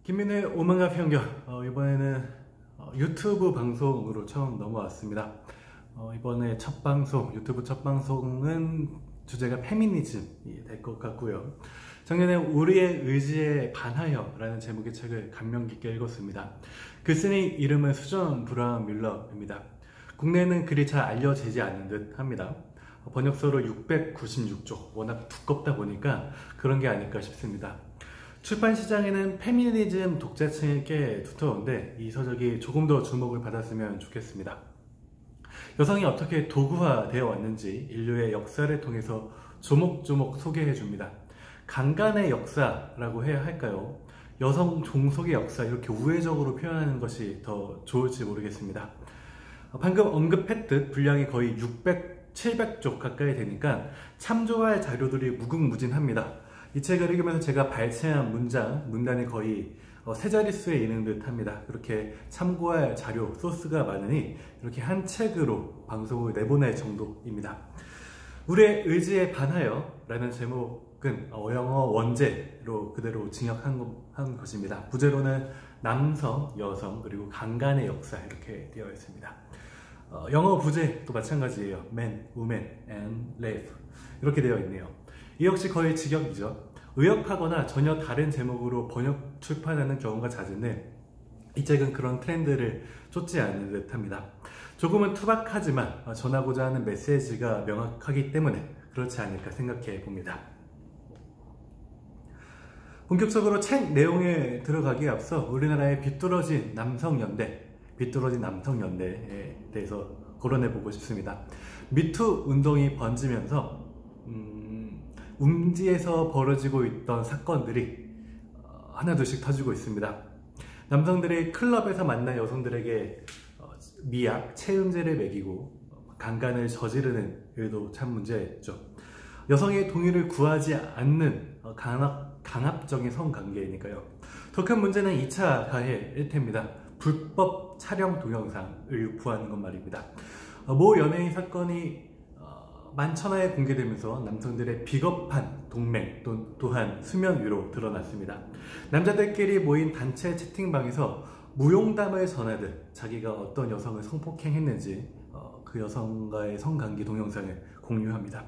김민우의 오만과 편견. 이번에는 유튜브 방송으로 처음 넘어왔습니다. 이번에 첫 방송, 유튜브 첫 방송은 주제가 페미니즘이 될 것 같고요. 작년에 우리의 의지에 반하여 라는 제목의 책을 감명 깊게 읽었습니다. 그 쓴이 이름은 수전 브라운 뮬러입니다. 국내에는 글이 잘 알려지지 않는 듯 합니다. 번역서로 696쪽, 워낙 두껍다 보니까 그런 게 아닐까 싶습니다. 출판 시장에는 페미니즘 독자층에게 두터운데 이 서적이 조금 더 주목을 받았으면 좋겠습니다. 여성이 어떻게 도구화되어 왔는지 인류의 역사를 통해서 조목조목 소개해 줍니다. 강간의 역사라고 해야 할까요? 여성 종속의 역사, 이렇게 우회적으로 표현하는 것이 더 좋을지 모르겠습니다. 방금 언급했듯 분량이 거의 700쪽 가까이 되니까 참조할 자료들이 무궁무진합니다. 이 책을 읽으면서 제가 발췌한 문단이 거의 세 자릿수에 이르는 듯 합니다. 그렇게 참고할 자료, 소스가 많으니 이렇게 한 책으로 방송을 내보낼 정도입니다. 우리의 의지에 반하여 라는 제목은 영어 원제로 그대로 직역한 것입니다. 부제로는 남성, 여성, 그리고 강간의 역사 이렇게 되어 있습니다. 영어 부제도 마찬가지예요. Man, Woman, and Rape 이렇게 되어 있네요. 이 역시 거의 직역이죠. 의역하거나 전혀 다른 제목으로 번역 출판하는 경우가 잦은데 이 책은 그런 트렌드를 쫓지 않는 듯 합니다. 조금은 투박하지만 전하고자 하는 메시지가 명확하기 때문에 그렇지 않을까 생각해 봅니다. 본격적으로 책 내용에 들어가기에 앞서 우리나라의 비뚤어진 남성연대에 대해서 거론해 보고 싶습니다. 미투 운동이 번지면서 음지에서 벌어지고 있던 사건들이 하나둘씩 터지고 있습니다. 남성들이 클럽에서 만난 여성들에게 미약, 체음제를 먹이고 강간을 저지르는 일도 참 문제였죠. 여성의 동의를 구하지 않는 강압적인 성관계이니까요. 더 큰 문제는 2차 가해일 텐니다. 불법 촬영 동영상을 유포하는 것 말입니다. 모 연예인 사건이 만천하에 공개되면서 남성들의 비겁한 동맹 또한 수면 위로 드러났습니다. 남자들끼리 모인 단체 채팅방에서 무용담을 전하듯 자기가 어떤 여성을 성폭행했는지 그 여성과의 성관계 동영상을 공유합니다.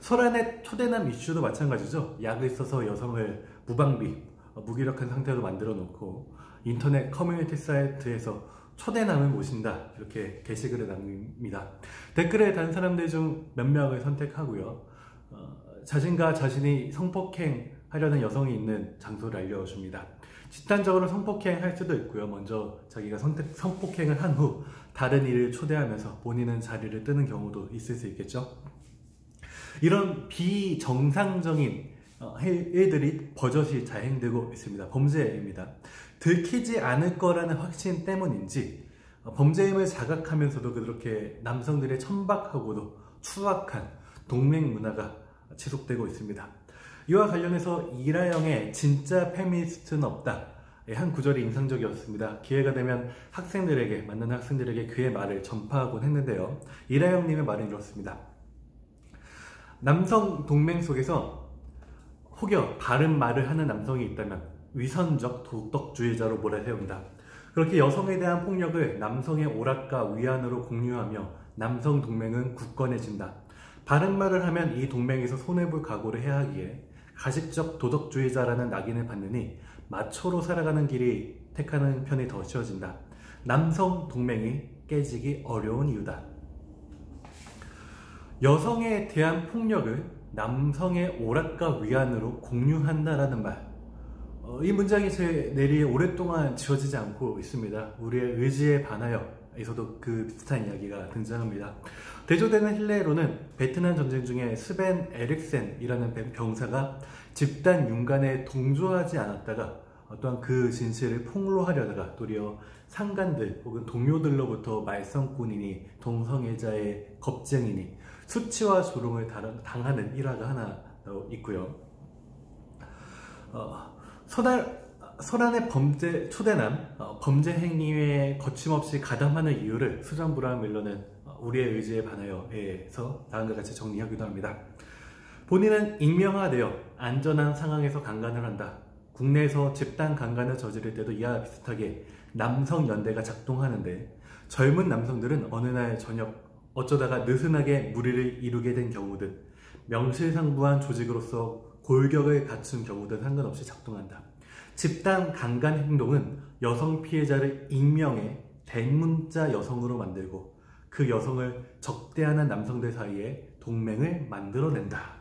소란의 초대남 이슈도 마찬가지죠. 약을 써서 여성을 무기력한 상태로 만들어 놓고 인터넷 커뮤니티 사이트에서 초대남을 모신다 이렇게 게시글을 남깁니다. 댓글에 단 사람들 중 몇 명을 선택하고요. 자신과 자신이 성폭행하려는 여성이 있는 장소를 알려줍니다. 집단적으로 성폭행할 수도 있고요. 먼저 자기가 성폭행을 한 후 다른 이를 초대하면서 본인은 자리를 뜨는 경우도 있을 수 있겠죠. 이런 비정상적인 일들이 버젓이 자행되고 있습니다. 범죄입니다. 들키지 않을 거라는 확신 때문인지 범죄임을 자각하면서도 그렇게 남성들의 천박하고도 추악한 동맹 문화가 지속되고 있습니다. 이와 관련해서 이라영의 진짜 페미니스트는 없다 한 구절이 인상적이었습니다. 기회가 되면 만나는 학생들에게 그의 말을 전파하곤 했는데요. 이라영님의 말은 이렇습니다. 남성 동맹 속에서 혹여 바른 말을 하는 남성이 있다면 위선적 도덕주의자로 몰아세운다. 그렇게 여성에 대한 폭력을 남성의 오락과 위안으로 공유하며 남성 동맹은 굳건해진다. 바른 말을 하면 이 동맹에서 손해볼 각오를 해야 하기에 가식적 도덕주의자라는 낙인을 받느니 마초로 살아가는 길이 택하는 편이 더 쉬워진다. 남성 동맹이 깨지기 어려운 이유다. 여성에 대한 폭력을 남성의 오락과 위안으로 공유한다라는 말. 이 문장이 제 뇌리에 오랫동안 지워지지 않고 있습니다. 우리의 의지에 반하여에서도 그 비슷한 이야기가 등장합니다. 대조되는 힐레로는 베트남 전쟁 중에 스벤 에릭센이라는 병사가 집단 윤관에 동조하지 않았다가 또한 그 진실을 폭로하려다가 도리어 상관들 혹은 동료들로부터 말썽꾼이니 동성애자의 겁쟁이니 수치와 조롱을 당하는 일화가 하나 있고요. 소란의 초대남, 범죄 행위에 거침없이 가담하는 이유를 수전 브라운 뮬러는 우리의 의지에 반하여에서 다음과 같이 정리하기도 합니다. 본인은 익명화되어 안전한 상황에서 강간을 한다. 국내에서 집단 강간을 저지를 때도 이와 비슷하게 남성연대가 작동하는데, 젊은 남성들은 어느 날 저녁 어쩌다가 느슨하게 무리를 이루게 된 경우든 명실상부한 조직으로서 골격을 갖춘 경우든 상관없이 작동한다. 집단 강간 행동은 여성 피해자를 익명의 대문자 여성으로 만들고 그 여성을 적대하는 남성들 사이에 동맹을 만들어낸다.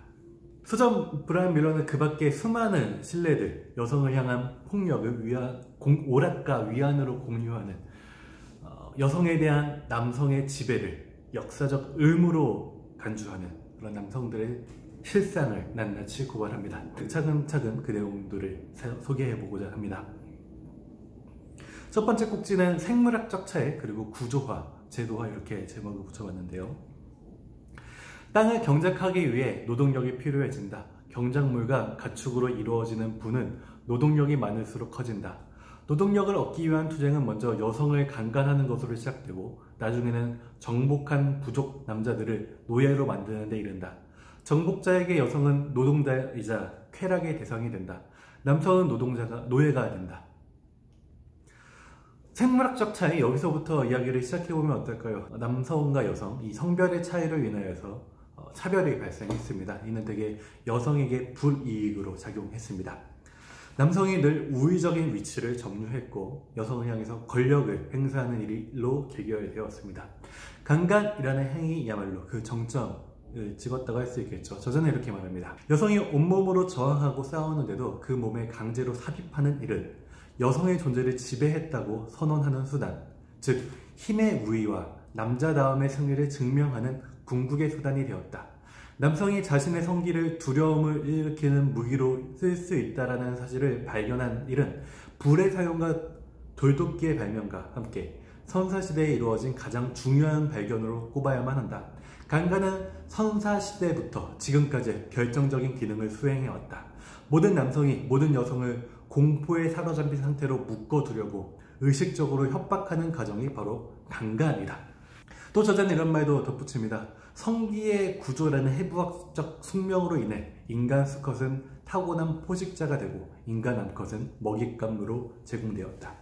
서점 브라이언 밀러는 그 밖에 수많은 신뢰들, 여성을 향한 폭력을 오락과 위안으로 공유하는 여성에 대한 남성의 지배를 역사적 의무로 간주하는 그런 남성들의 실상을 낱낱이 고발합니다. 차근차근 그 내용들을 소개해보고자 합니다. 첫 번째 꼭지는 생물학적 차이, 그리고 구조화, 제도화, 이렇게 제목을 붙여봤는데요. 땅을 경작하기 위해 노동력이 필요해진다. 경작물과 가축으로 이루어지는 부는 노동력이 많을수록 커진다. 노동력을 얻기 위한 투쟁은 먼저 여성을 강간하는 것으로 시작되고 나중에는 정복한 부족 남자들을 노예로 만드는 데 이른다. 정복자에게 여성은 노동자이자 쾌락의 대상이 된다. 남성은 노예가 된다. 생물학적 차이, 여기서부터 이야기를 시작해보면 어떨까요? 남성과 여성, 이 성별의 차이로 인하여서 차별이 발생했습니다. 이는 대개 여성에게 불이익으로 작용했습니다. 남성이 늘 우위적인 위치를 점유했고 여성을 향해서 권력을 행사하는 일로 귀결되었습니다. 강간이라는 행위야말로 그 정점을 찍었다고 할 수 있겠죠. 저자는 이렇게 말합니다. 여성이 온몸으로 저항하고 싸우는데도 그 몸에 강제로 삽입하는 일은 여성의 존재를 지배했다고 선언하는 수단, 즉 힘의 우위와 남자다움의 승리를 증명하는 궁극의 수단이 되었다. 남성이 자신의 성기를 두려움을 일으키는 무기로 쓸 수 있다는 사실을 발견한 일은 불의 사용과 돌도끼의 발명과 함께 선사시대에 이루어진 가장 중요한 발견으로 꼽아야만 한다. 강간은 선사시대부터 지금까지 결정적인 기능을 수행해왔다. 모든 남성이 모든 여성을 공포에 사로잡힌 상태로 묶어두려고 의식적으로 협박하는 과정이 바로 강간이다. 또 저자는 이런 말도 덧붙입니다. 성기의 구조라는 해부학적 숙명으로 인해 인간 수컷은 타고난 포식자가 되고 인간 암컷은 먹잇감으로 제공되었다.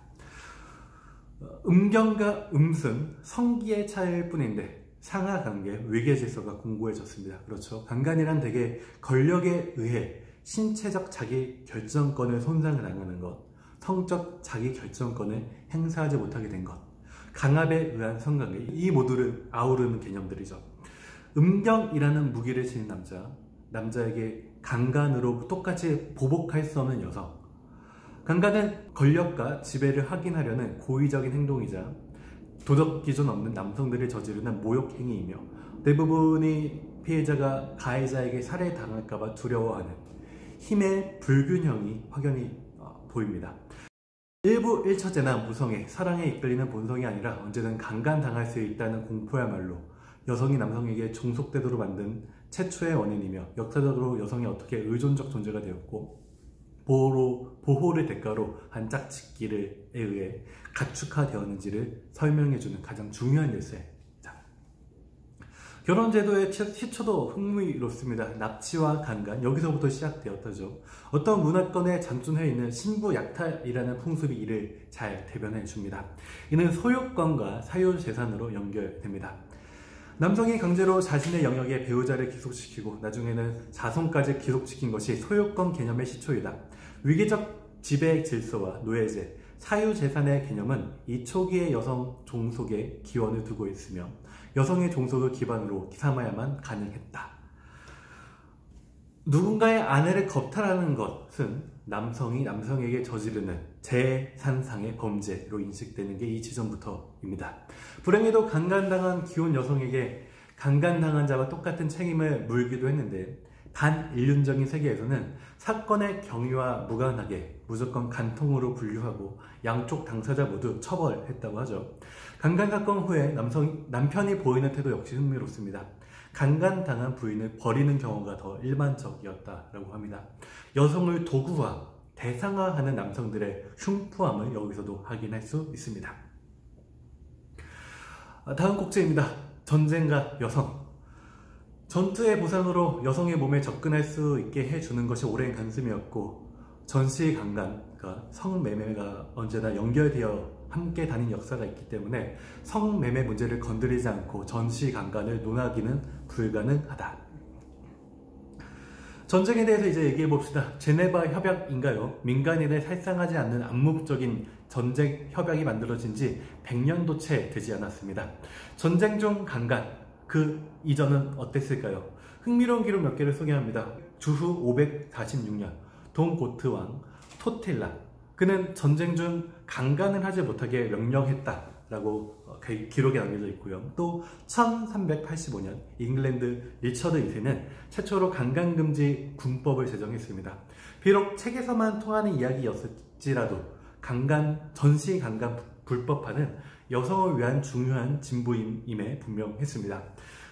음경과 음순, 성기의 차이일 뿐인데 상하관계, 위계질서가 공고해졌습니다. 그렇죠. 강간이란 대개 권력에 의해 신체적 자기 결정권을 손상을 당하는 것, 성적 자기 결정권을 행사하지 못하게 된 것, 강압에 의한 성관계, 이 모두를 아우르는 개념들이죠. 음경이라는 무기를 지닌 남자에게 강간으로 똑같이 보복할 수 없는 여성. 강간은 권력과 지배를 확인하려는 고의적인 행동이자 도덕 기준 없는 남성들이 저지르는 모욕 행위이며 대부분의 피해자가 가해자에게 살해당할까봐 두려워하는 힘의 불균형이 확연히 보입니다. 일부 일처제나 무성애, 사랑에 이끌리는 본성이 아니라 언제든 강간당할 수 있다는 공포야말로 여성이 남성에게 종속되도록 만든 최초의 원인이며 역사적으로 여성이 어떻게 의존적 존재가 되었고 보호를 대가로 한 짝짓기에 의해 가축화되었는지를 설명해주는 가장 중요한 열쇠입니다. 결혼제도의 시초도 흥미롭습니다. 납치와 강간, 여기서부터 시작되었다죠. 어떤 문화권에 잔존해 있는 신부 약탈이라는 풍습이 이를 잘 대변해 줍니다. 이는 소유권과 사유재산으로 연결됩니다. 남성이 강제로 자신의 영역에 배우자를 기속시키고 나중에는 자손까지 기속시킨 것이 소유권 개념의 시초이다. 위계적 지배 질서와 노예제, 사유재산의 개념은 이 초기의 여성 종속에 기원을 두고 있으며 여성의 종속을 기반으로 삼아야만 가능했다. 누군가의 아내를 겁탈하는 것은 남성이 남성에게 저지르는 재산상의 범죄로 인식되는 게 이 지점부터입니다. 불행히도 강간당한 기혼 여성에게 강간당한 자와 똑같은 책임을 물기도 했는데 반인륜적인 세계에서는 사건의 경위와 무관하게 무조건 간통으로 분류하고 양쪽 당사자 모두 처벌했다고 하죠. 강간 사건 후에 남편이 보이는 태도 역시 흥미롭습니다. 강간당한 부인을 버리는 경우가 더 일반적이었다고 합니다. 여성을 도구화, 대상화하는 남성들의 흉푸함을 여기서도 확인할 수 있습니다. 다음 꼭지입니다. 전쟁과 여성. 전투의 보상으로 여성의 몸에 접근할 수 있게 해주는 것이 오랜 관심이었고 전시강간과 성매매가 언제나 연결되어 함께 다닌 역사가 있기 때문에 성매매 문제를 건드리지 않고 전시강간을 논하기는 불가능하다. 전쟁에 대해서 이제 얘기해 봅시다. 제네바 협약인가요? 민간인을 살상하지 않는 암묵적인 전쟁 협약이 만들어진 지 100년도 채 되지 않았습니다. 전쟁 중 강간, 그 이전은 어땠을까요? 흥미로운 기록 몇 개를 소개합니다. 주후 546년 돈 고트 왕 토틸라, 그는 전쟁 중 강간을 하지 못하게 명령했다라고 기록에 남겨져 있고요. 또 1385년 잉글랜드 리처드 2세는 최초로 강간금지 군법을 제정했습니다. 비록 책에서만 통하는 이야기였을지라도 전시 강간 불법화는 여성을 위한 중요한 진보임에 분명했습니다.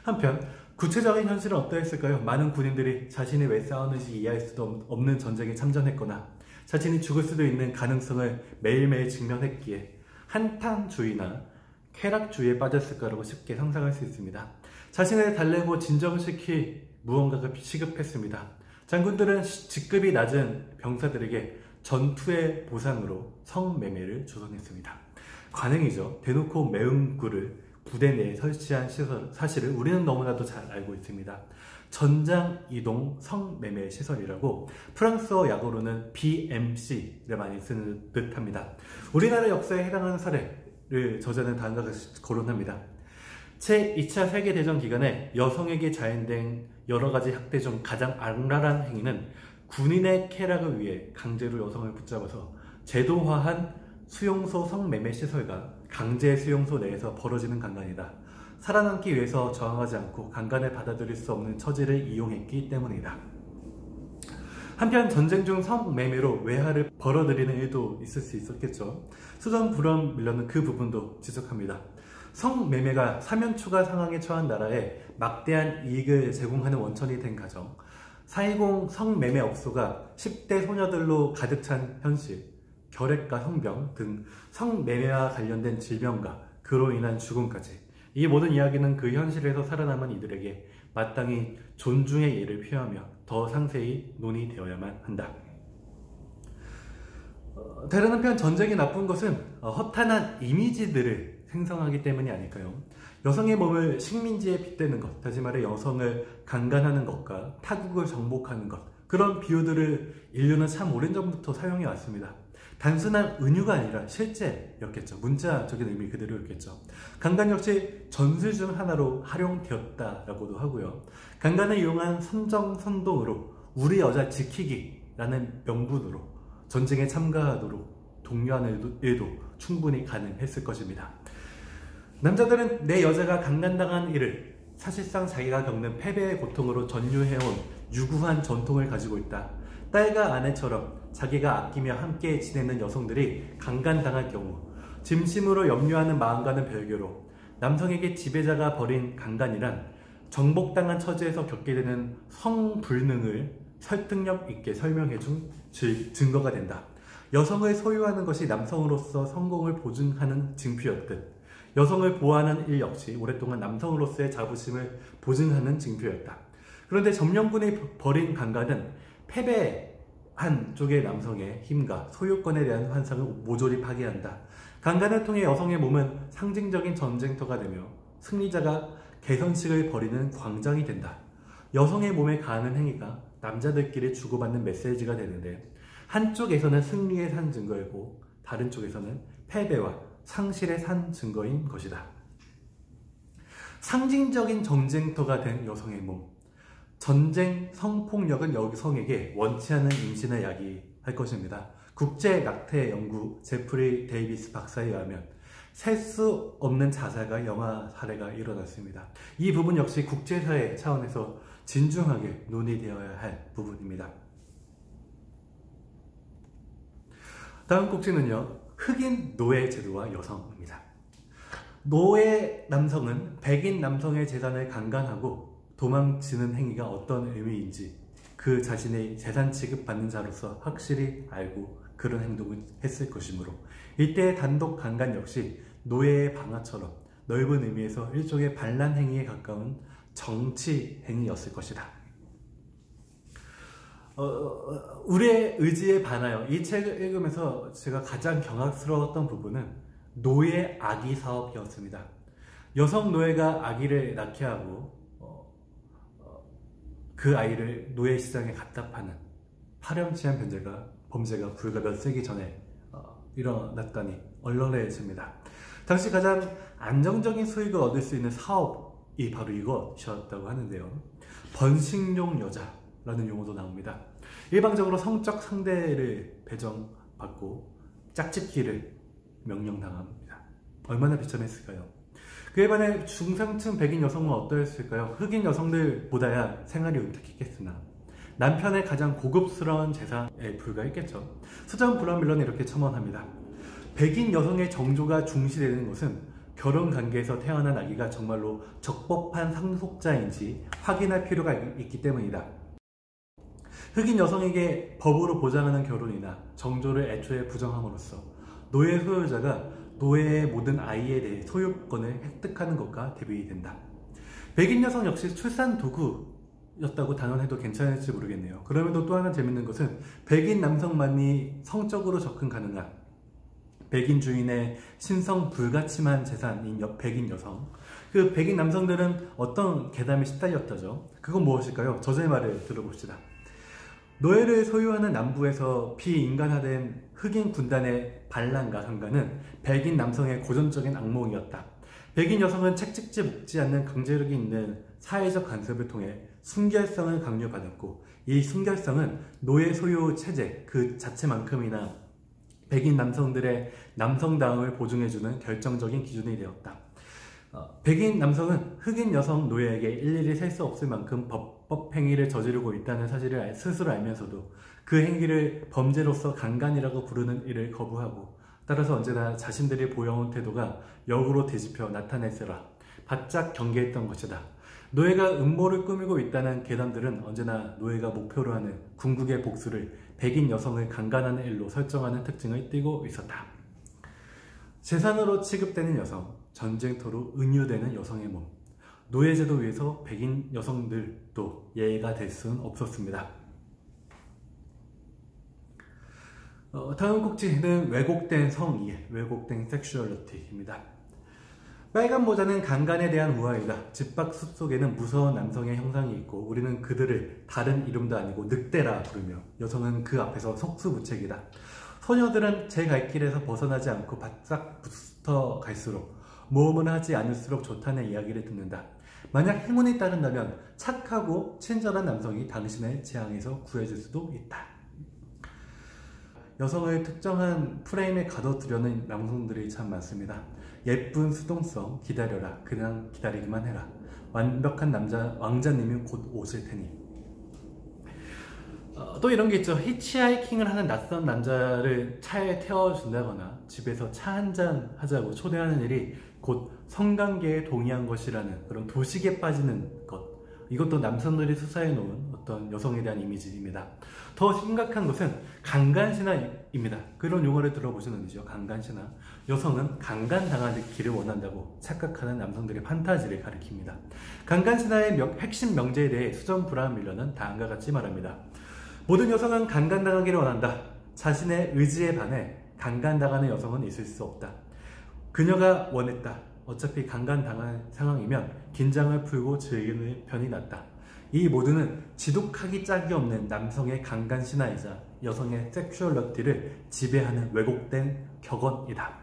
한편 구체적인 현실은 어떠했을까요? 많은 군인들이 자신이 왜 싸우는지 이해할 수도 없는 전쟁에 참전했거나 자신이 죽을 수도 있는 가능성을 매일매일 직면했기에 한탄주의나 쾌락주의에 빠졌을 거라고 쉽게 상상할 수 있습니다. 자신을 달래고 진정시킬 무언가가 시급했습니다. 장군들은 직급이 낮은 병사들에게 전투의 보상으로 성매매를 조성했습니다. 관행이죠. 대놓고 매운굴을 부대 내에 설치한 사실을 우리는 너무나도 잘 알고 있습니다. 전장이동 성매매 시설이라고 프랑스어 약어로는 BMC를 많이 쓰는 듯 합니다. 우리나라 역사에 해당하는 사례를 저자는 다음과 같이 거론합니다. 제2차 세계대전 기간에 여성에게 자행된 여러가지 학대 중 가장 악랄한 행위는 군인의 쾌락을 위해 강제로 여성을 붙잡아서 제도화한 수용소 성매매 시설과 강제 수용소 내에서 벌어지는 강간이다. 살아남기 위해서 저항하지 않고 강간을 받아들일 수 없는 처지를 이용했기 때문이다. 한편 전쟁 중 성매매로 외화를 벌어들이는 일도 있을 수 있었겠죠. 수전 불엄 밀러는 그 부분도 지적합니다. 성매매가 사면초가 상황에 처한 나라에 막대한 이익을 제공하는 원천이 된 가정, 4.20 성매매 업소가 10대 소녀들로 가득 찬 현실, 결핵과 성병 등 성매매와 관련된 질병과 그로 인한 죽음까지, 이 모든 이야기는 그 현실에서 살아남은 이들에게 마땅히 존중의 예를 표하며 더 상세히 논의되어야만 한다. 다른 한편 전쟁이 나쁜 것은 허탄한 이미지들을 생성하기 때문이 아닐까요? 여성의 몸을 식민지에 빗대는 것, 다시 말해 여성을 강간하는 것과 타국을 정복하는 것, 그런 비유들을 인류는 참 오랜전부터 사용해 왔습니다. 단순한 은유가 아니라 실제였겠죠. 문자적인 의미 그대로였겠죠. 강간 역시 전술 중 하나로 활용되었다라고도 하고요. 강간을 이용한 선정선동으로 우리 여자 지키기라는 명분으로 전쟁에 참가하도록 독려하는 일도 충분히 가능했을 것입니다. 남자들은 내 여자가 강간당한 일을 사실상 자기가 겪는 패배의 고통으로 전유해온 유구한 전통을 가지고 있다. 딸과 아내처럼 자기가 아끼며 함께 지내는 여성들이 강간당할 경우 진심으로 염려하는 마음과는 별개로 남성에게 지배자가 벌인 강간이란 정복당한 처지에서 겪게 되는 성불능을 설득력 있게 설명해준 증거가 된다. 여성을 소유하는 것이 남성으로서 성공을 보증하는 증표였듯 여성을 보호하는 일 역시 오랫동안 남성으로서의 자부심을 보증하는 증표였다. 그런데 점령군이 벌인 강간은 패배한 쪽의 남성의 힘과 소유권에 대한 환상을 모조리 파괴한다. 강간을 통해 여성의 몸은 상징적인 전쟁터가 되며 승리자가 개선식을 벌이는 광장이 된다. 여성의 몸에 가하는 행위가 남자들끼리 주고받는 메시지가 되는데 한쪽에서는 승리의 산 증거이고 다른 쪽에서는 패배와 상실의 산 증거인 것이다. 상징적인 전쟁터가 된 여성의 몸. 전쟁 성폭력은 여성에게 원치 않은 임신을 야기할 것입니다. 국제 낙태 연구 제프리 데이비스 박사에 의하면 셀 수 없는 자살과 영아 살해가 일어났습니다. 이 부분 역시 국제사회 차원에서 진중하게 논의되어야 할 부분입니다. 다음 꼭지는요, 흑인 노예 제도와 여성입니다. 노예 남성은 백인 남성의 재산을 강간하고 도망치는 행위가 어떤 의미인지 그 자신의 재산 취급받는 자로서 확실히 알고 그런 행동을 했을 것이므로 이때의 단독 강간 역시 노예의 방화처럼 넓은 의미에서 일종의 반란 행위에 가까운 정치 행위였을 것이다. 우리의 의지에 반하여 이 책을 읽으면서 제가 가장 경악스러웠던 부분은 노예 아기 사업이었습니다. 여성 노예가 아기를 낳게 하고 그 아이를 노예 시장에 갖다 파는 파렴치한 범죄가 불과 몇 세기 전에 일어났다니 얼얼해집니다. 당시 가장 안정적인 수익을 얻을 수 있는 사업이 바로 이것이었다고 하는데요. 번식용 여자라는 용어도 나옵니다. 일방적으로 성적 상대를 배정받고 짝짓기를 명령당합니다. 얼마나 비참했을까요? 그에 반해 중상층 백인 여성은 어떠했을까요? 흑인 여성들보다야 생활이 윤택했겠으나 남편의 가장 고급스러운 재산에 불과했겠죠. 수잔 브라운 밀런이 이렇게 첨언합니다. 백인 여성의 정조가 중시되는 것은 결혼 관계에서 태어난 아기가 정말로 적법한 상속자인지 확인할 필요가 있기 때문이다. 흑인 여성에게 법으로 보장하는 결혼이나 정조를 애초에 부정함으로써 노예 소유자가 노예의 모든 아이에 대해 소유권을 획득하는 것과 대비이 된다. 백인 여성 역시 출산 도구였다고 단언해도 괜찮을지 모르겠네요. 그럼에도 또 하나 재밌는 것은 백인 남성만이 성적으로 접근 가능한 백인 주인의 신성 불가침한 재산인 백인 여성. 그 백인 남성들은 어떤 괴담에 시달렸다죠. 그건 무엇일까요? 저자의 말을 들어봅시다. 노예를 소유하는 남부에서 비인간화된 흑인 군단의 반란과 강간은 백인 남성의 고전적인 악몽이었다. 백인 여성은 책찍지 묶지 않는 강제력이 있는 사회적 간섭을 통해 순결성을 강요받았고, 이 순결성은 노예 소유 체제 그 자체만큼이나 백인 남성들의 남성다움을 보증해주는 결정적인 기준이 되었다. 백인 남성은 흑인 여성 노예에게 일일이 셀 수 없을 만큼 법법 행위를 저지르고 있다는 사실을 스스로 알면서도 그 행위를 범죄로서 강간이라고 부르는 일을 거부하고, 따라서 언제나 자신들이 보여온 태도가 역으로 되짚혀 나타냈으라 바짝 경계했던 것이다. 노예가 음모를 꾸미고 있다는 괴담들은 언제나 노예가 목표로 하는 궁극의 복수를 백인 여성을 강간하는 일로 설정하는 특징을 띠고 있었다. 재산으로 취급되는 여성, 전쟁터로 은유되는 여성의 몸, 노예제도 위에서 백인 여성들도 예외가 될 수는 없었습니다. 다음 꼭지는 왜곡된 성이해, 왜곡된 섹슈얼리티입니다. 빨간 모자는 강간에 대한 우화이다. 집 밖 숲속에는 무서운 남성의 형상이 있고 우리는 그들을 다른 이름도 아니고 늑대라 부르며 여성은 그 앞에서 속수무책이다. 소녀들은 제 갈 길에서 벗어나지 않고 바싹 붙어 갈수록 모험을 하지 않을수록 좋다는 이야기를 듣는다. 만약 행운이 따른다면 착하고 친절한 남성이 당신의 재앙에서 구해줄 수도 있다. 여성을 특정한 프레임에 가둬두려는 남성들이 참 많습니다. 예쁜 수동성, 기다려라, 그냥 기다리기만 해라. 완벽한 왕자님이 곧 오실 테니. 또 이런 게 있죠. 히치하이킹을 하는 낯선 남자를 차에 태워준다거나 집에서 차 한잔 하자고 초대하는 일이 곧 성관계에 동의한 것이라는 그런 도식에 빠지는 것. 이것도 남성들이 수사해 놓은 어떤 여성에 대한 이미지입니다. 더 심각한 것은 강간신화입니다. 그런 용어를 들어보신 분이죠. 강간신화. 여성은 강간당하기를 원한다고 착각하는 남성들의 판타지를 가리킵니다. 강간신화의 핵심 명제에 대해 수전 브라운 밀런은 다음과 같이 말합니다. 모든 여성은 강간당하기를 원한다. 자신의 의지에 반해 강간당하는 여성은 있을 수 없다. 그녀가 원했다. 어차피 강간당할 상황이면 긴장을 풀고 즐기는 편이 낫다. 이 모두는 지독하기 짝이 없는 남성의 강간 신화이자 여성의 섹슈얼러티를 지배하는 왜곡된 격언이다.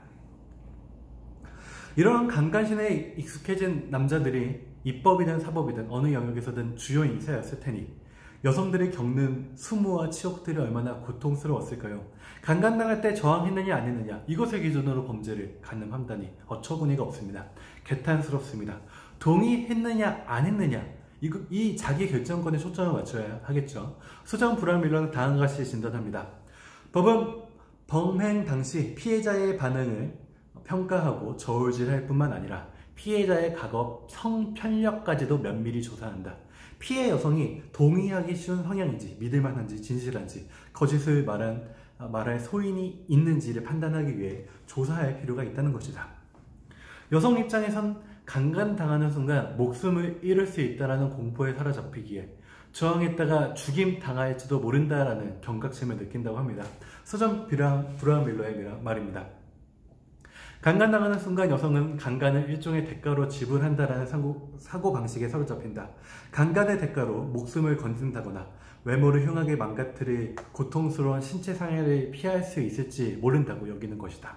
이러한 강간 신화에 익숙해진 남자들이 입법이든 사법이든 어느 영역에서든 주요 인사였을 테니 여성들이 겪는 수모와 치욕들이 얼마나 고통스러웠을까요? 강간당할 때 저항했느냐 안 했느냐, 이것을 기준으로 범죄를 가늠한다니 어처구니가 없습니다. 개탄스럽습니다. 동의했느냐 안 했느냐, 이 자기 결정권에 초점을 맞춰야 하겠죠. 수전 브라운 밀런은 다음과 같이 진단합니다. 법은 범행 당시 피해자의 반응을 평가하고 저울질할 뿐만 아니라 피해자의 과거 성편력까지도 면밀히 조사한다. 피해 여성이 동의하기 쉬운 성향인지, 믿을만한지, 진실한지, 거짓을 말할 소인이 있는지를 판단하기 위해 조사할 필요가 있다는 것이다. 여성 입장에선 강간당하는 순간 목숨을 잃을 수 있다는 공포에 사로잡히기에 저항했다가 죽임 당할지도 모른다라는 경각심을 느낀다고 합니다. 서점 브라운 밀러의 말입니다. 강간당하는 순간 여성은 강간을 일종의 대가로 지불한다라는 사고방식에 사로잡힌다. 강간의 대가로 목숨을 건진다거나 외모를 흉하게 망가뜨릴 고통스러운 신체 상해를 피할 수 있을지 모른다고 여기는 것이다.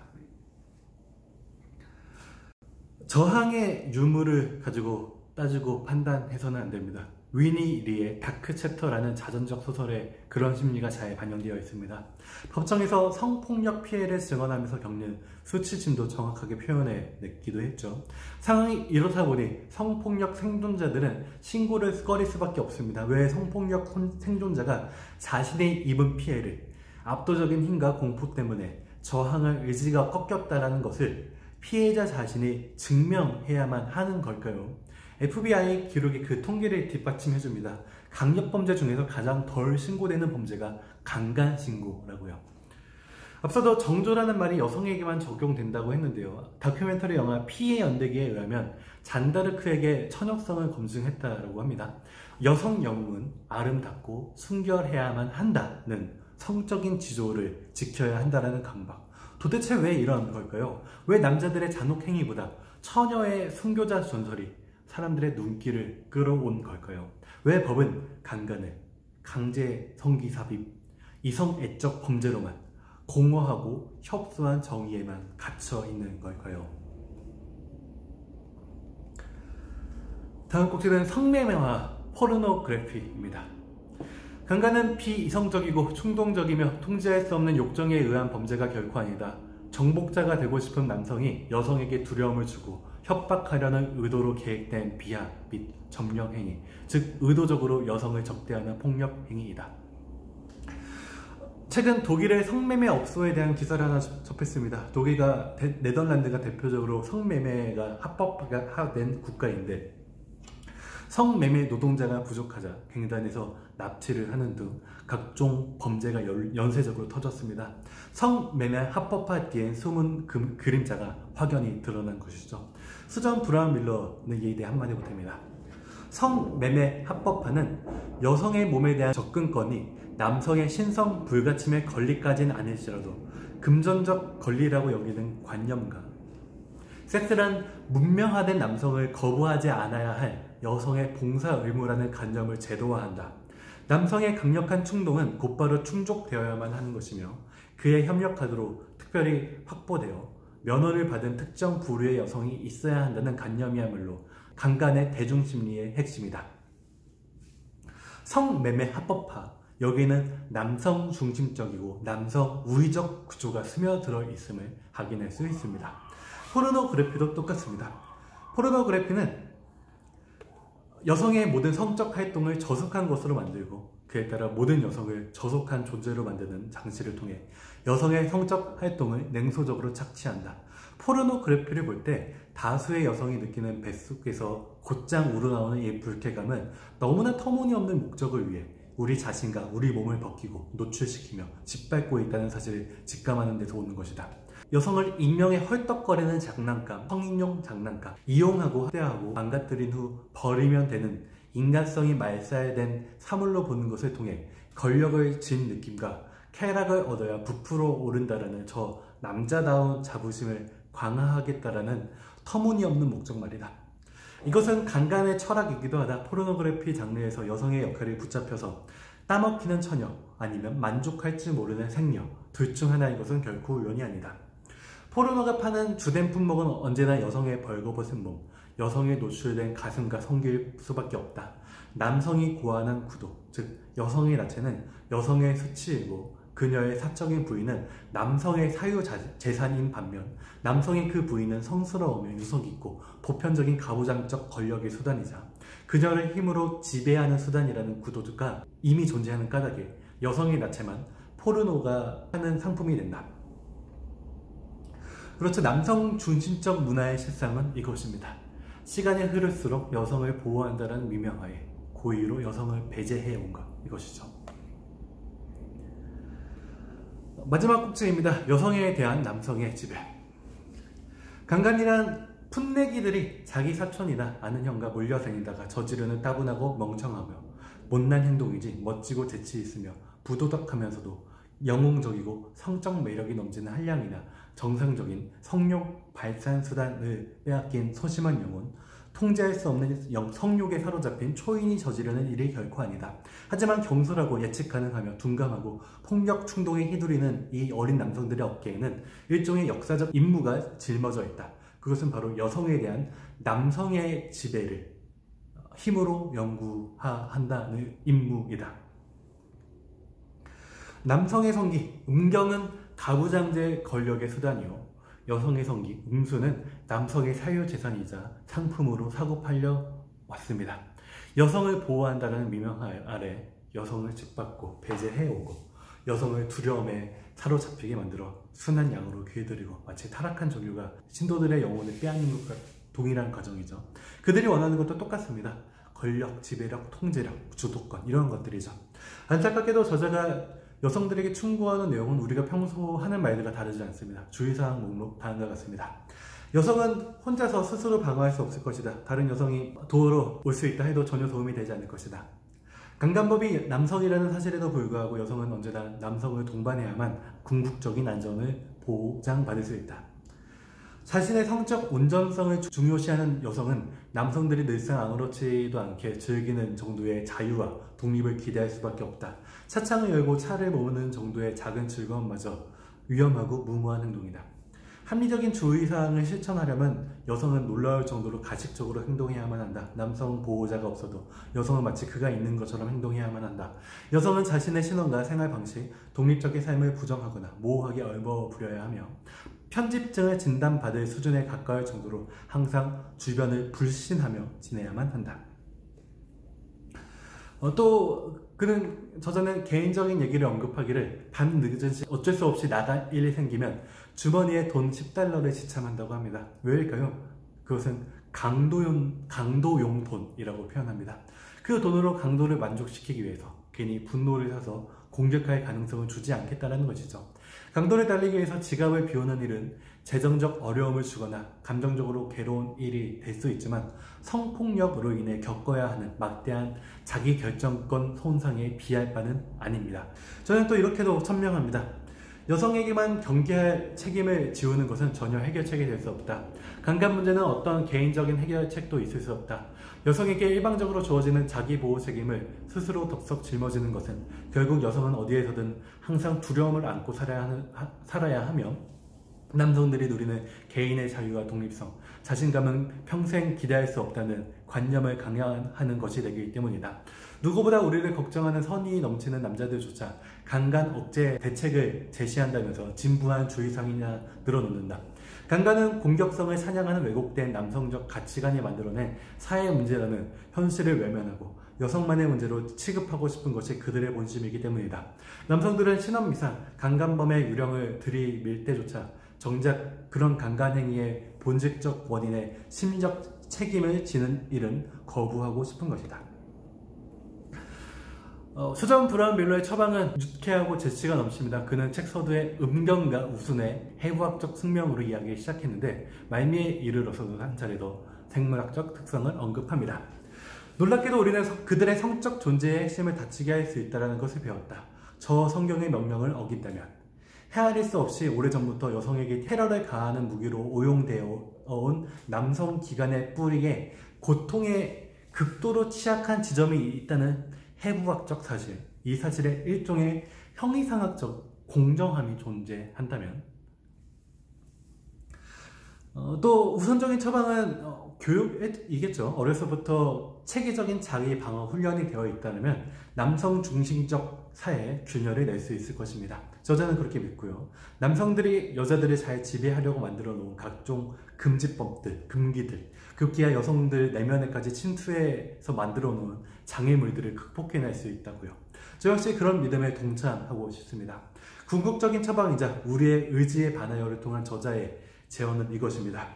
저항의 유무를 가지고 따지고 판단해서는 안 됩니다. 위니 리의 다크 챕터라는 자전적 소설에 그런 심리가 잘 반영되어 있습니다. 법정에서 성폭력 피해를 증언하면서 겪는 수치심도 정확하게 표현해냈기도 했죠. 상황이 이렇다 보니 성폭력 생존자들은 신고를 꺼릴 수밖에 없습니다. 왜? 성폭력 생존자가 자신이 입은 피해를 압도적인 힘과 공포 때문에 저항할 의지가 꺾였다는 것을 피해자 자신이 증명해야만 하는 걸까요? FBI 기록이 그 통계를 뒷받침해줍니다. 강력범죄 중에서 가장 덜 신고되는 범죄가 강간신고라고요. 앞서도 정조라는 말이 여성에게만 적용된다고 했는데요. 다큐멘터리 영화 피해 연대기에 의하면 잔다르크에게 천역성을 검증했다고 합니다. 여성 영웅은 아름답고 순결해야만 한다는 성적인 지조를 지켜야 한다는 강박. 도대체 왜 이런 걸까요? 왜 남자들의 잔혹행위보다 처녀의 순교자 전설이 사람들의 눈길을 끌어온 걸까요? 왜 법은 강간을, 강제 성기 삽입, 이성애적 범죄로만 공허하고 협소한 정의에만 갇혀 있는 걸까요? 다음 꼭지는 성매매와 포르노그래피입니다. 강간은 비이성적이고 충동적이며 통제할 수 없는 욕정에 의한 범죄가 결코 아니다. 정복자가 되고 싶은 남성이 여성에게 두려움을 주고 협박하려는 의도로 계획된 비하 및 점령행위, 즉 의도적으로 여성을 적대하는 폭력행위이다. 최근 독일의 성매매 업소에 대한 기사를 하나 접했습니다. 독일과 네덜란드가 대표적으로 성매매가 합법화된 국가인데 성매매 노동자가 부족하자 갱단에서 납치를 하는 등 각종 범죄가 연쇄적으로 터졌습니다. 성매매 합법화 뒤엔 숨은 그림자가 확연히 드러난 것이죠. 수전 브라운 밀러는 이에 대해 한마디 못합니다. 성매매 합법화는 여성의 몸에 대한 접근권이 남성의 신성 불가침의 권리까지는 아닐지라도 금전적 권리라고 여기는 관념과 섹스란 문명화된 남성을 거부하지 않아야 할 여성의 봉사 의무라는 관념을 제도화한다. 남성의 강력한 충동은 곧바로 충족되어야만 하는 것이며 그에 협력하도록 특별히 확보되어 면허를 받은 특정 부류의 여성이 있어야 한다는 관념이야말로 강간의 대중심리의 핵심이다. 성매매 합법화, 여기에는 남성 중심적이고 남성 우위적 구조가 스며들어 있음을 확인할 수 있습니다. 포르노그래피도 똑같습니다. 포르노그래피는 여성의 모든 성적 활동을 저속한 것으로 만들고 그에 따라 모든 여성을 저속한 존재로 만드는 장치를 통해 여성의 성적 활동을 냉소적으로 착취한다. 포르노그래피를 볼 때 다수의 여성이 느끼는 뱃속에서 곧장 우러나오는 이 불쾌감은 너무나 터무니없는 목적을 위해 우리 자신과 우리 몸을 벗기고 노출시키며 짓밟고 있다는 사실을 직감하는 데서 오는 것이다. 여성을 익명에 헐떡거리는 장난감, 성인용 장난감, 이용하고 학대하고 망가뜨린 후 버리면 되는 인간성이 말살된 사물로 보는 것을 통해 권력을 쥔 느낌과 쾌락을 얻어야 부풀어 오른다라는 저 남자다운 자부심을 강화하겠다라는 터무니없는 목적 말이다. 이것은 강간의 철학이기도 하다. 포르노그래피 장르에서 여성의 역할을 붙잡혀서 따먹히는 처녀 아니면 만족할 줄 모르는 생녀 둘 중 하나인 것은 결코 우연이 아니다. 포르노가 파는 주된 품목은 언제나 여성의 벌거벗은 몸, 여성의 노출된 가슴과 성기일 수밖에 없다. 남성이 고안한 구도, 즉 여성의 나체는 여성의 수치이고 그녀의 사적인 부위는 남성의 사유재산인 반면 남성의 그 부위는 성스러우며 유속있고 보편적인 가부장적 권력의 수단이자 그녀를 힘으로 지배하는 수단이라는 구도가 이미 존재하는 까닭에 여성의 나체만 포르노가 하는 상품이 된다. 그렇죠. 남성 중심적 문화의 실상은 이것입니다. 시간이 흐를수록 여성을 보호한다는 미명하에 고의로 여성을 배제해온 것, 이것이죠. 마지막 꼭지입니다. 여성에 대한 남성의 지배. 강간이란 풋내기들이 자기 사촌이나 아는 형과 물려 다니다가 저지르는 따분하고 멍청하며 못난 행동이지 멋지고 재치 있으며 부도덕하면서도 영웅적이고 성적 매력이 넘치는 한량이나 정상적인 성욕 발산 수단을 빼앗긴 소심한 영혼, 통제할 수 없는 성욕에 사로잡힌 초인이 저지르는 일이 결코 아니다. 하지만 경솔하고 예측 가능하며 둔감하고 폭력 충동에 휘둘리는 이 어린 남성들의 어깨에는 일종의 역사적 임무가 짊어져 있다. 그것은 바로 여성에 대한 남성의 지배를 힘으로 연구한다는 임무이다. 남성의 성기, 음경은 가부장제 권력의 수단이요. 여성의 성기, 음수는 남성의 사유재산이자 상품으로 사고팔려 왔습니다. 여성을 보호한다는 미명 아래 여성을 짓밟고 배제해오고 여성을 두려움에 사로잡히게 만들어 순한 양으로 귀에들이고 마치 타락한 종류가 신도들의 영혼을 빼앗는 것과 동일한 과정이죠. 그들이 원하는 것도 똑같습니다. 권력, 지배력, 통제력, 주도권 이런 것들이죠. 안타깝게도 저자가 여성들에게 충고하는 내용은 우리가 평소 하는 말들과 다르지 않습니다. 주의사항 목록 다음과 같습니다. 여성은 혼자서 스스로 방어할 수 없을 것이다. 다른 여성이 도우러 올 수 있다 해도 전혀 도움이 되지 않을 것이다. 강간법이 남성이라는 사실에도 불구하고 여성은 언제나 남성을 동반해야만 궁극적인 안전을 보장받을 수 있다. 자신의 성적 온전성을 중요시하는 여성은 남성들이 늘상 아무렇지도 않게 즐기는 정도의 자유와 독립을 기대할 수밖에 없다. 차창을 열고 차를 모으는 정도의 작은 즐거움마저 위험하고 무모한 행동이다. 합리적인 주의사항을 실천하려면 여성은 놀라울 정도로 가식적으로 행동해야만 한다. 남성 보호자가 없어도 여성은 마치 그가 있는 것처럼 행동해야만 한다. 여성은 자신의 신원과 생활 방식, 독립적인 삶을 부정하거나 모호하게 얼버무려야 하며 편집증을 진단받을 수준에 가까울 정도로 항상 주변을 불신하며 지내야만 한다. 또 저자는 개인적인 얘기를 언급하기를 밤 늦은 시 어쩔 수 없이 나갈 일이 생기면 주머니에 돈 10달러를 지참한다고 합니다. 왜일까요? 그것은 강도용 돈이라고 표현합니다. 그 돈으로 강도를 만족시키기 위해서 괜히 분노를 사서 공격할 가능성을 주지 않겠다는 것이죠. 강도를 달리기 위해서 지갑을 비우는 일은 재정적 어려움을 주거나 감정적으로 괴로운 일이 될 수 있지만 성폭력으로 인해 겪어야 하는 막대한 자기결정권 손상에 비할 바는 아닙니다. 저는 또 이렇게도 천명합니다. 여성에게만 경계할 책임을 지우는 것은 전혀 해결책이 될 수 없다. 강간 문제는 어떤 개인적인 해결책도 있을 수 없다. 여성에게 일방적으로 주어지는 자기보호 책임을 스스로 덥석 짊어지는 것은 결국 여성은 어디에서든 항상 두려움을 안고 살아야 하며 남성들이 누리는 개인의 자유와 독립성, 자신감은 평생 기대할 수 없다는 관념을 강화하는 것이 되기 때문이다. 누구보다 우리를 걱정하는 선의 넘치는 남자들조차 강간 억제 대책을 제시한다면서 진부한 주의사항이나 늘어놓는다. 강간은 공격성을 사냥하는 왜곡된 남성적 가치관이 만들어낸 사회 문제라는 현실을 외면하고 여성만의 문제로 취급하고 싶은 것이 그들의 본심이기 때문이다. 남성들은 신원미상, 강간범의 유령을 들이밀 때조차 정작 그런 강간 행위의 본질적 원인에 심리적 책임을 지는 일은 거부하고 싶은 것이다. 수전 브라운 밀러의 처방은 유쾌하고 재치가 넘칩니다. 그는 책 서두에 음경과 우순의 해부학적 숙명으로 이야기를 시작했는데 말미에 이르러서도 한 차례 더 생물학적 특성을 언급합니다. 놀랍게도 우리는 그들의 성적 존재의 핵심을 다치게 할 수 있다는 것을 배웠다. 저 성경의 명령을 어긴다면 헤아릴 수 없이 오래전부터 여성에게 테러를 가하는 무기로 오용되어 온 남성 기관의 뿌리에 고통에 극도로 취약한 지점이 있다는 해부학적 사실, 이 사실에 일종의 형이상학적 공정함이 존재한다면 또 우선적인 처방은 교육이겠죠. 어려서부터 체계적인 자기 방어 훈련이 되어 있다면 남성 중심적 사회에 균열을 낼 수 있을 것입니다. 저자는 그렇게 믿고요. 남성들이 여자들을 잘 지배하려고 만들어 놓은 각종 금지법들, 금기들, 급기야 여성들 내면에까지 침투해서 만들어 놓은 장애물들을 극복해낼 수 있다고요. 저 역시 그런 믿음에 동참하고 싶습니다. 궁극적인 처방이자 우리의 의지에 반하여를 통한 저자의 제언은 이것입니다.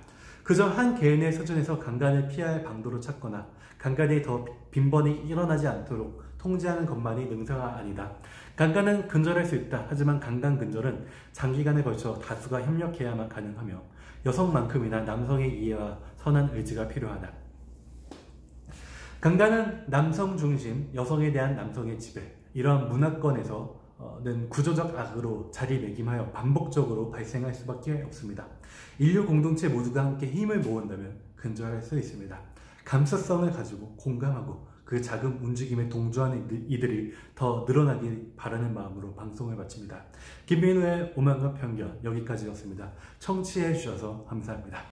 그저 한 개인의 수준에서 강간을 피할 방도로 찾거나 강간이 더 빈번히 일어나지 않도록 통제하는 것만이 능사가 아니다. 강간은 근절할 수 있다. 하지만 강간 근절은 장기간에 걸쳐 다수가 협력해야만 가능하며 여성만큼이나 남성의 이해와 선한 의지가 필요하다. 강간은 남성 중심, 여성에 대한 남성의 지배, 이러한 문화권에서는 구조적 악으로 자리매김하여 반복적으로 발생할 수밖에 없습니다. 인류 공동체 모두가 함께 힘을 모은다면 근절할 수 있습니다. 감수성을 가지고 공감하고 그 작은 움직임에 동조하는 이들이 더 늘어나길 바라는 마음으로 방송을 마칩니다. 김민우의 오만과 편견, 여기까지였습니다. 청취해 주셔서 감사합니다.